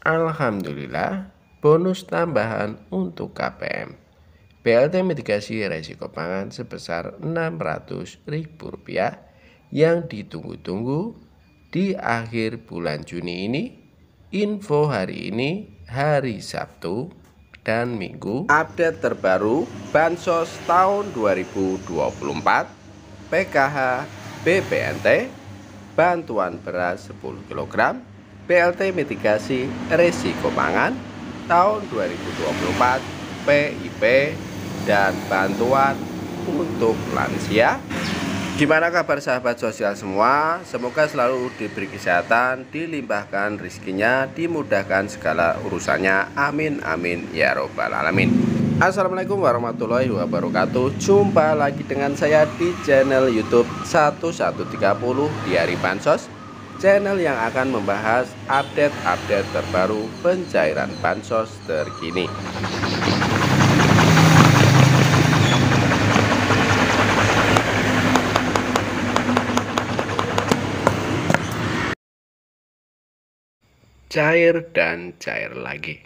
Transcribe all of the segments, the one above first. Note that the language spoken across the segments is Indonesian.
Alhamdulillah, bonus tambahan untuk KPM. BLT mitigasi resiko pangan sebesar Rp600.000 yang ditunggu-tunggu di akhir bulan Juni ini. Info hari ini, hari Sabtu dan Minggu. Update terbaru Bansos tahun 2024, PKH, BPNT, bantuan beras 10 kg, BLT mitigasi risiko pangan tahun 2024, PIP, dan bantuan untuk lansia. Gimana kabar sahabat sosial semua? Semoga selalu diberi kesehatan, dilimpahkan rezekinya, dimudahkan segala urusannya. Amin amin ya robbal alamin. Assalamualaikum warahmatullahi wabarakatuh. Jumpa lagi dengan saya di channel YouTube 1130 di hari Bansos, channel yang akan membahas update-update terbaru pencairan bansos terkini. Cair dan cair lagi.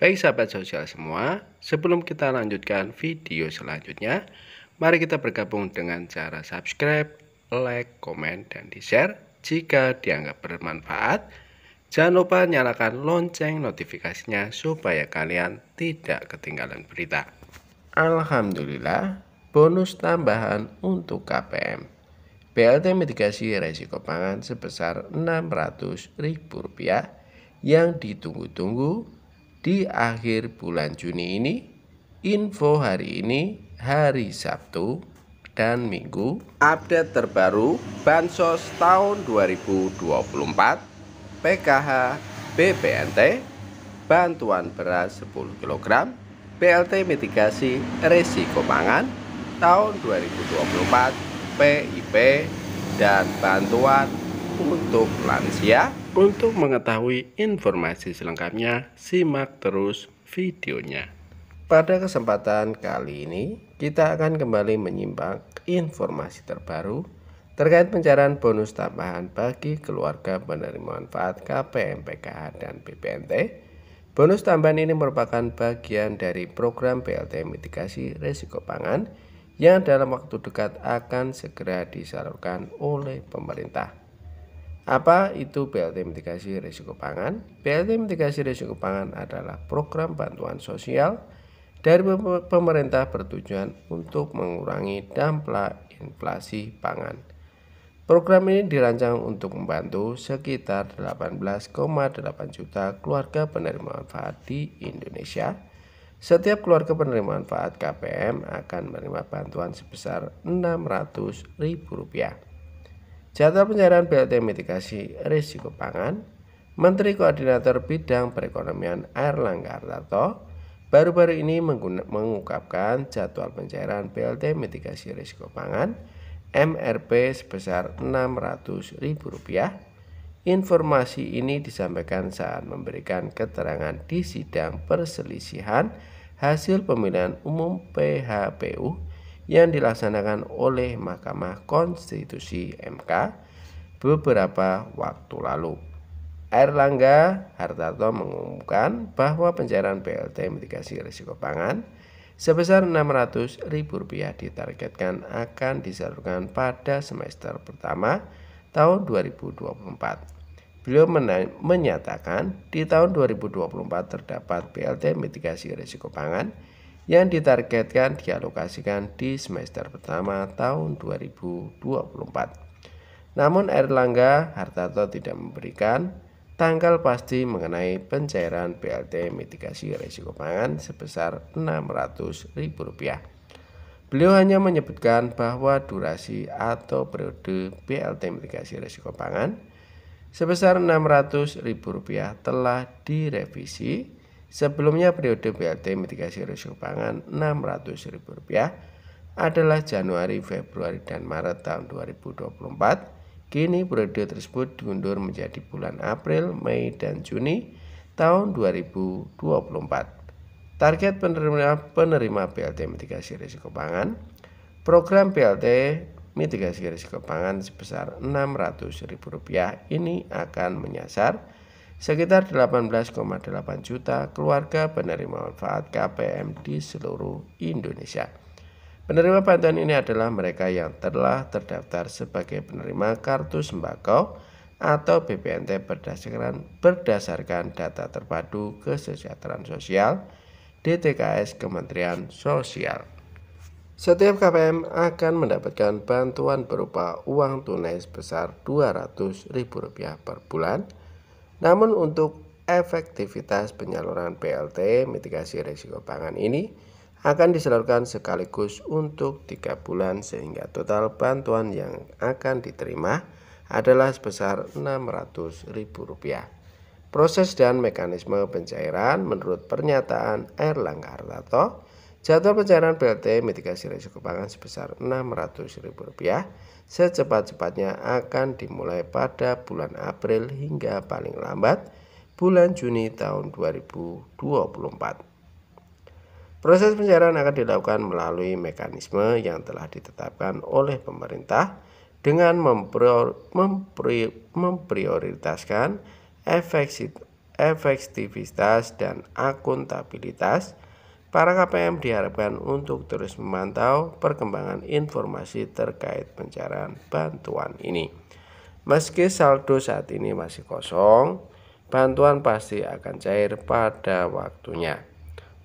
Baik sahabat sosial semua, sebelum kita lanjutkan video selanjutnya, mari kita bergabung dengan cara subscribe, like, komen, dan di-share jika dianggap bermanfaat. Jangan lupa nyalakan lonceng notifikasinya supaya kalian tidak ketinggalan berita. Alhamdulillah, bonus tambahan untuk KPM. BLT mitigasi resiko pangan sebesar Rp600.000 yang ditunggu-tunggu di akhir bulan Juni ini. Info hari ini, hari Sabtu dan Minggu. Update terbaru Bansos tahun 2024, PKH, BPNT, bantuan beras 10 kg, BLT mitigasi risiko pangan tahun 2024, PIP, dan bantuan untuk lansia. Untuk mengetahui informasi selengkapnya, simak terus videonya. Pada kesempatan kali ini, kita akan kembali menyimak informasi terbaru terkait pencairan bonus tambahan bagi keluarga penerima manfaat KPM, PKH, dan BPNT. Bonus tambahan ini merupakan bagian dari program BLT mitigasi risiko pangan yang dalam waktu dekat akan segera disalurkan oleh pemerintah. Apa itu BLT mitigasi risiko pangan? BLT mitigasi risiko pangan adalah program bantuan sosial dari pemerintah bertujuan untuk mengurangi dampak inflasi pangan. Program ini dirancang untuk membantu sekitar 18,8 juta keluarga penerima manfaat di Indonesia. Setiap keluarga penerima manfaat KPM akan menerima bantuan sebesar Rp600.000. Jadwal pencairan BLT mitigasi risiko pangan, Menteri Koordinator Bidang Perekonomian Airlangga Hartarto baru-baru ini mengungkapkan jadwal pencairan BLT mitigasi risiko pangan MRP sebesar Rp600.000. Informasi ini disampaikan saat memberikan keterangan di sidang perselisihan hasil pemilihan umum PHPU yang dilaksanakan oleh Mahkamah Konstitusi (MK) beberapa waktu lalu. Airlangga Hartarto mengumumkan bahwa pencairan BLT mitigasi risiko pangan sebesar Rp600.000 ditargetkan akan disalurkan pada semester pertama tahun 2024. Beliau menyatakan di tahun 2024 terdapat BLT mitigasi risiko pangan yang ditargetkan dialokasikan di semester pertama tahun 2024. Namun Airlangga Hartarto tidak memberikan tanggal pasti mengenai pencairan BLT mitigasi risiko pangan sebesar Rp600.000. Beliau hanya menyebutkan bahwa durasi atau periode BLT mitigasi risiko pangan sebesar Rp600.000 telah direvisi. Sebelumnya periode BLT mitigasi risiko pangan Rp600.000 adalah Januari, Februari, dan Maret tahun 2024. Kini periode tersebut diundur menjadi bulan April, Mei, dan Juni tahun 2024. Target penerima BLT mitigasi risiko pangan, program BLT mitigasi risiko pangan sebesar Rp600.000 ini akan menyasar sekitar 18,8 juta keluarga penerima manfaat KPM di seluruh Indonesia. Penerima bantuan ini adalah mereka yang telah terdaftar sebagai penerima kartu sembako atau BPNT berdasarkan data terpadu kesejahteraan sosial DTKS Kementerian Sosial. Setiap KPM akan mendapatkan bantuan berupa uang tunai sebesar Rp200.000 per bulan. Namun untuk efektivitas penyaluran BLT mitigasi risiko pangan ini akan disalurkan sekaligus untuk 3 bulan sehingga total bantuan yang akan diterima adalah sebesar Rp600.000. Proses dan mekanisme pencairan menurut pernyataan Airlangga Hartarto, jadwal pencairan BLT mitigasi risiko pangan sebesar Rp600.000 secepat-cepatnya akan dimulai pada bulan April hingga paling lambat bulan Juni tahun 2024. Proses pencairan akan dilakukan melalui mekanisme yang telah ditetapkan oleh pemerintah dengan memprioritaskan efektivitas dan akuntabilitas. Para KPM diharapkan untuk terus memantau perkembangan informasi terkait pencairan bantuan ini. Meski saldo saat ini masih kosong, bantuan pasti akan cair pada waktunya.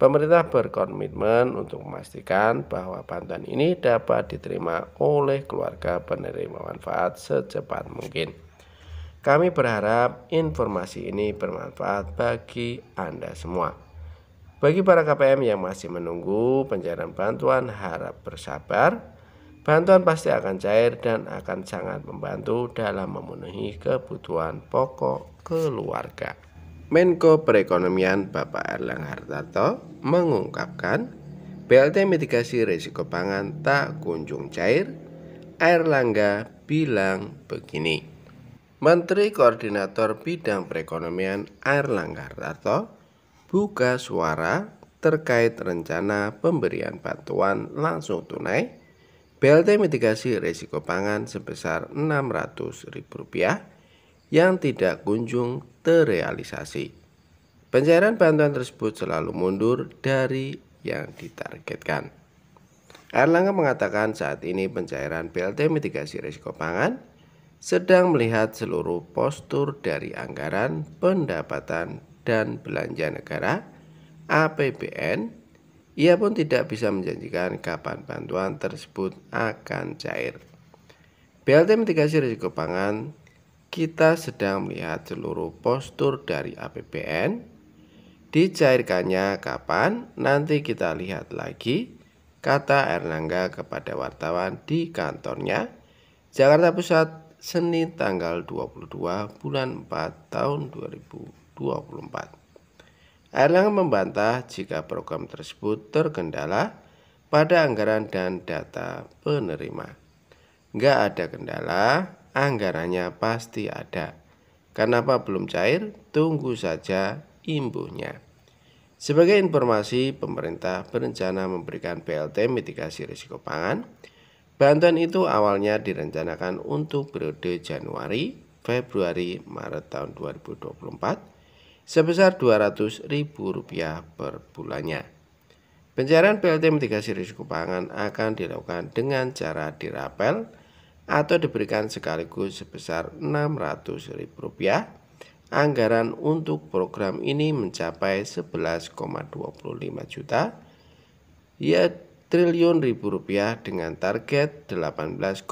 Pemerintah berkomitmen untuk memastikan bahwa bantuan ini dapat diterima oleh keluarga penerima manfaat secepat mungkin. Kami berharap informasi ini bermanfaat bagi Anda semua. Bagi para KPM yang masih menunggu pencairan bantuan, harap bersabar. Bantuan pasti akan cair dan akan sangat membantu dalam memenuhi kebutuhan pokok keluarga. Menko Perekonomian Bapak Airlangga Hartarto mengungkapkan, BLT mitigasi risiko pangan tak kunjung cair. Airlangga bilang begini. Menteri Koordinator Bidang Perekonomian Airlangga Hartarto buka suara terkait rencana pemberian bantuan langsung tunai BLT mitigasi risiko pangan sebesar Rp600.000 yang tidak kunjung terrealisasi. Pencairan bantuan tersebut selalu mundur dari yang ditargetkan. Airlangga mengatakan saat ini pencairan BLT mitigasi risiko pangan sedang melihat seluruh postur dari anggaran pendapatan dan belanja negara APBN. Ia pun tidak bisa menjanjikan kapan bantuan tersebut akan cair. BLT mitigasi risiko pangan, kita sedang melihat seluruh postur dari APBN. Dicairkannya kapan, nanti kita lihat lagi, kata Airlangga kepada wartawan di kantornya, Jakarta Pusat, Senin tanggal 22 bulan 4 tahun 2024. Airlangga membantah jika program tersebut terkendala pada anggaran dan data penerima. Nggak ada kendala, anggarannya pasti ada. Kenapa belum cair? Tunggu saja imbuhnya. Sebagai informasi, pemerintah berencana memberikan BLT mitigasi risiko pangan. Bantuan itu awalnya direncanakan untuk periode Januari, Februari, Maret tahun 2024 sebesar Rp200.000 per bulannya. Pencairan BLT mitigasi risiko pangan akan dilakukan dengan cara dirapel atau diberikan sekaligus sebesar Rp600.000. Anggaran untuk program ini mencapai 11,25 juta triliun rupiah dengan target 18,8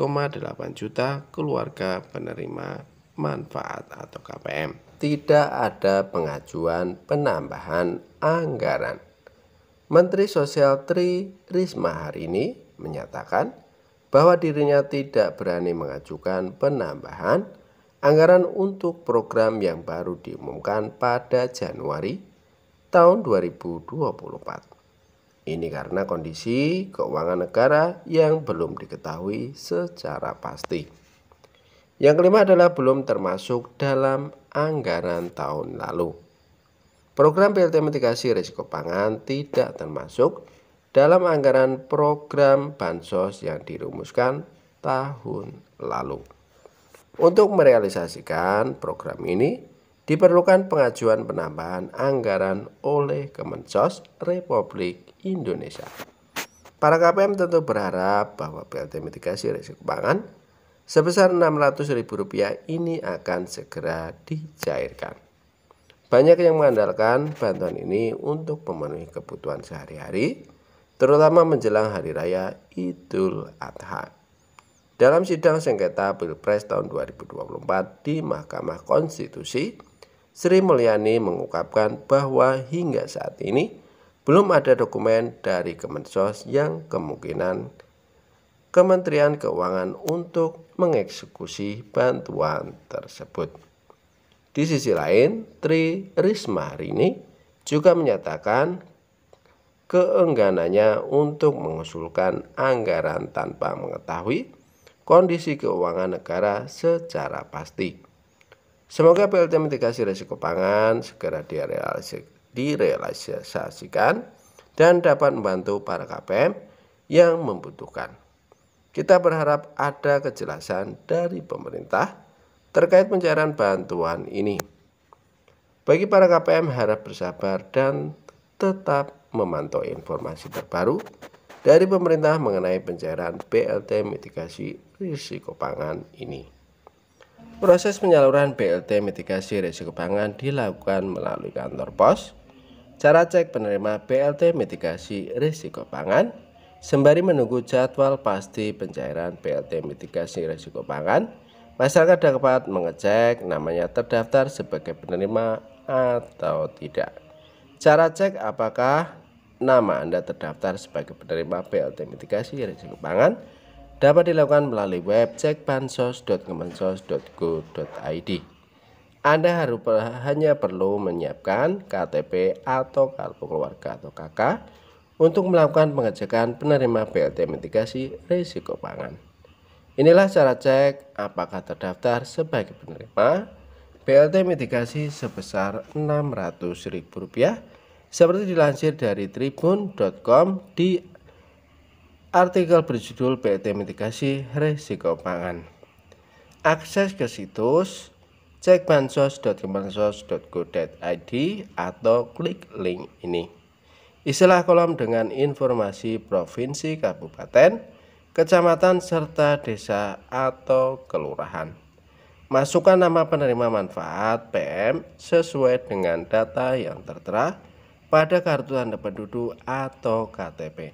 juta keluarga penerima manfaat atau KPM. Tidak ada pengajuan penambahan anggaran. Menteri Sosial Tri Risma hari ini menyatakan bahwa dirinya tidak berani mengajukan penambahan anggaran untuk program yang baru diumumkan pada Januari tahun 2024. Ini karena kondisi keuangan negara yang belum diketahui secara pasti. Yang kelima adalah belum termasuk dalam anggaran tahun lalu. Program BLT mitigasi risiko pangan tidak termasuk dalam anggaran program bansos yang dirumuskan tahun lalu. Untuk merealisasikan program ini, diperlukan pengajuan penambahan anggaran oleh Kemensos Republik Indonesia. Para KPM tentu berharap bahwa BLT mitigasi risiko pangan sebesar Rp600.000 ini akan segera dicairkan. Banyak yang mengandalkan bantuan ini untuk memenuhi kebutuhan sehari-hari, terutama menjelang Hari Raya Idul Adha. Dalam sidang sengketa Pilpres tahun 2024 di Mahkamah Konstitusi, Sri Mulyani mengungkapkan bahwa hingga saat ini belum ada dokumen dari Kemensos yang kemungkinan Kementerian Keuangan untuk mengeksekusi bantuan tersebut. Di sisi lain, Tri Risma hari ini juga menyatakan keengganannya untuk mengusulkan anggaran tanpa mengetahui kondisi keuangan negara secara pasti. Semoga BLT mitigasi risiko pangan segera direalisasikan dan dapat membantu para KPM yang membutuhkan. Kita berharap ada kejelasan dari pemerintah terkait pencairan bantuan ini. Bagi para KPM harap bersabar dan tetap memantau informasi terbaru dari pemerintah mengenai pencairan BLT mitigasi risiko pangan ini. Proses penyaluran BLT mitigasi risiko pangan dilakukan melalui kantor pos. Cara cek penerima BLT mitigasi risiko pangan sembari menunggu jadwal pasti pencairan BLT mitigasi risiko pangan, masyarakat dapat mengecek namanya terdaftar sebagai penerima atau tidak. Cara cek apakah nama Anda terdaftar sebagai penerima BLT mitigasi risiko pangan dapat dilakukan melalui web cekbansos.kemensos.go.id. Anda hanya perlu menyiapkan KTP atau kartu keluarga atau KK untuk melakukan pengecekan penerima BLT mitigasi risiko pangan. Inilah cara cek apakah terdaftar sebagai penerima BLT mitigasi sebesar Rp600.000 seperti dilansir dari tribun.com di artikel berjudul BLT mitigasi risiko pangan. Akses ke situs cekbansos.kemensos.go.id atau klik link ini. Isilah kolom dengan informasi provinsi, kabupaten, kecamatan, serta desa atau kelurahan. Masukkan nama penerima manfaat PM sesuai dengan data yang tertera pada kartu tanda penduduk atau KTP.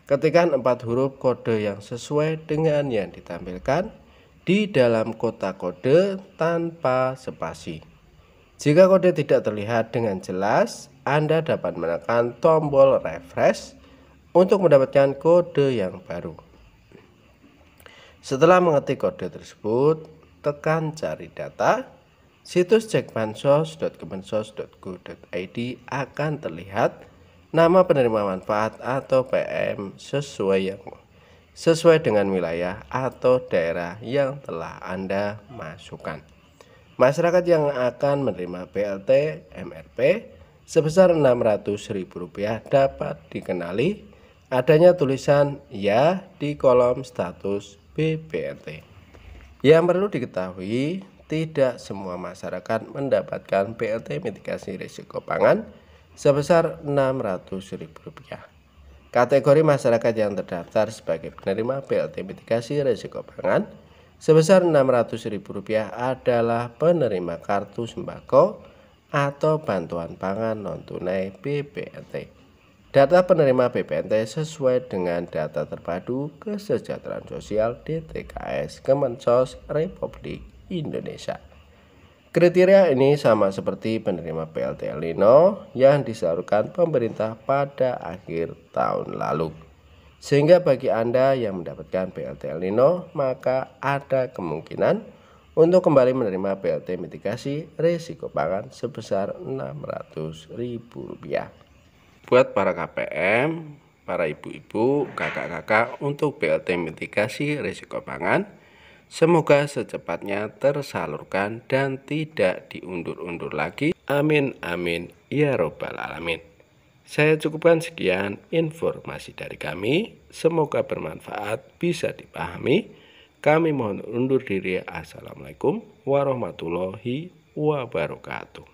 Ketikkan 4 huruf kode yang sesuai dengan yang ditampilkan di dalam kotak kode tanpa spasi. Jika kode tidak terlihat dengan jelas, Anda dapat menekan tombol refresh untuk mendapatkan kode yang baru. Setelah mengetik kode tersebut, tekan cari data. Situs cekbansos.kemensos.go.id akan terlihat nama penerima manfaat atau PM sesuai dengan wilayah atau daerah yang telah Anda masukkan. Masyarakat yang akan menerima BLT MRP sebesar Rp600.000 dapat dikenali adanya tulisan ya di kolom status BBNT. Yang perlu diketahui, tidak semua masyarakat mendapatkan BLT mitigasi risiko pangan sebesar Rp600.000. Kategori masyarakat yang terdaftar sebagai penerima BLT mitigasi risiko pangan sebesar Rp600.000 adalah penerima kartu sembako atau bantuan pangan non-tunai BPNT. Data penerima BPNT sesuai dengan data terpadu kesejahteraan sosial DTKS Kemensos Republik Indonesia. Kriteria ini sama seperti penerima BLT El Nino yang disalurkan pemerintah pada akhir tahun lalu. Sehingga bagi Anda yang mendapatkan BLT El Nino, maka ada kemungkinan untuk kembali menerima BLT mitigasi risiko pangan sebesar Rp600.000. Buat para KPM, para ibu-ibu, kakak-kakak untuk BLT mitigasi risiko pangan, semoga secepatnya tersalurkan dan tidak diundur-undur lagi. Amin amin ya robbal alamin. Saya cukupkan sekian informasi dari kami. Semoga bermanfaat, bisa dipahami. Kami mohon undur diri. Assalamualaikum warahmatullahi wabarakatuh.